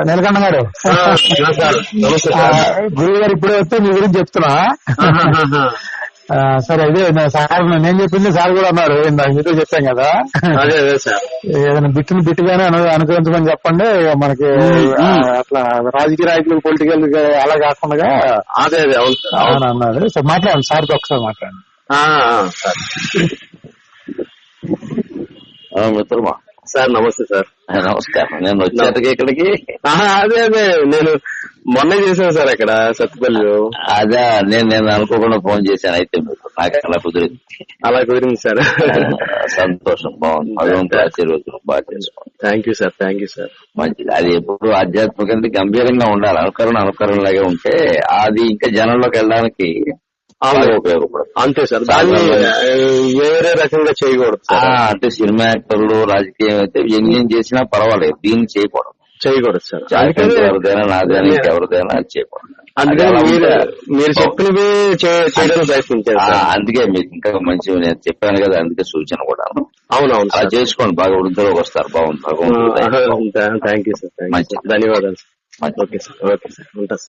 నీలకంఠ గారు, గురువు గారు ఇప్పుడే వస్తే మీ గురించి చెప్తున్నా. సరే, అదే సార్ నేను చెప్పింది సార్ కూడా అన్నారు, మీతో చెప్పాం కదా. ఏదైనా బిట్టుగానే అనుకరించమని చెప్పండి. మనకి అట్లా రాజకీయ నాయకులు, పొలిటికల్ అలా కాకుండా అదే అవును అన్నారు. సో మాట్లాడండి, సార్తో ఒకసారి మాట్లాడండి. మిత్రమా సార్ నమస్తే సార్. నమస్కారం. నేను వచ్చేటకి ఇక్కడికి అదే నేను మొన్న చేశాను సార్ అక్కడ సత్తుపల్లిలో. అదే నేను అనుకోకుండా ఫోన్ చేశాను. అయితే మీకు నాకు అలా కుదిరింది. అలా కుదిరింది సార్. సంతోషం, బాగుంది. భగవంతుడు ఆశీర్వచనం బాగా చేసుకోండి. Thank you sir, thank you sir. మంచిది. అది ఎప్పుడు ఆధ్యాత్మికంగా గంభీరంగా ఉండాలి. అనుకరణలాగే ఉంటే అది ఇంకా జనంలోకి వెళ్ళడానికి ఉపయోగపడుతుంది. అంతే సార్, దాన్ని వేరే రకంగా చేయకూడదు. అంటే సినిమా యాక్టర్లు, రాజకీయం అయితే ఎన్ని చేసినా పర్వాలేదు, దీన్ని చేయకూడదు సార్. ఎవరిదైనా నాదైనా ఇంకెవరిదైనా అది చేయకూడదు. అందుకని మీరు చెప్పినవి చేయడానికి ప్రయత్నించారు. అందుకే మీకు ఇంకా మంచి నేను చెప్పాను కదా, అందుకే సూచన కూడా. అవునవును, అలా చేసుకోండి, బాగా వృద్ధిలోకి వస్తారు. బాగుంది. థ్యాంక్ యూ సార్, మంచి ధన్యవాదాలు సార్. ఓకే సార్, ఉంటా సార్.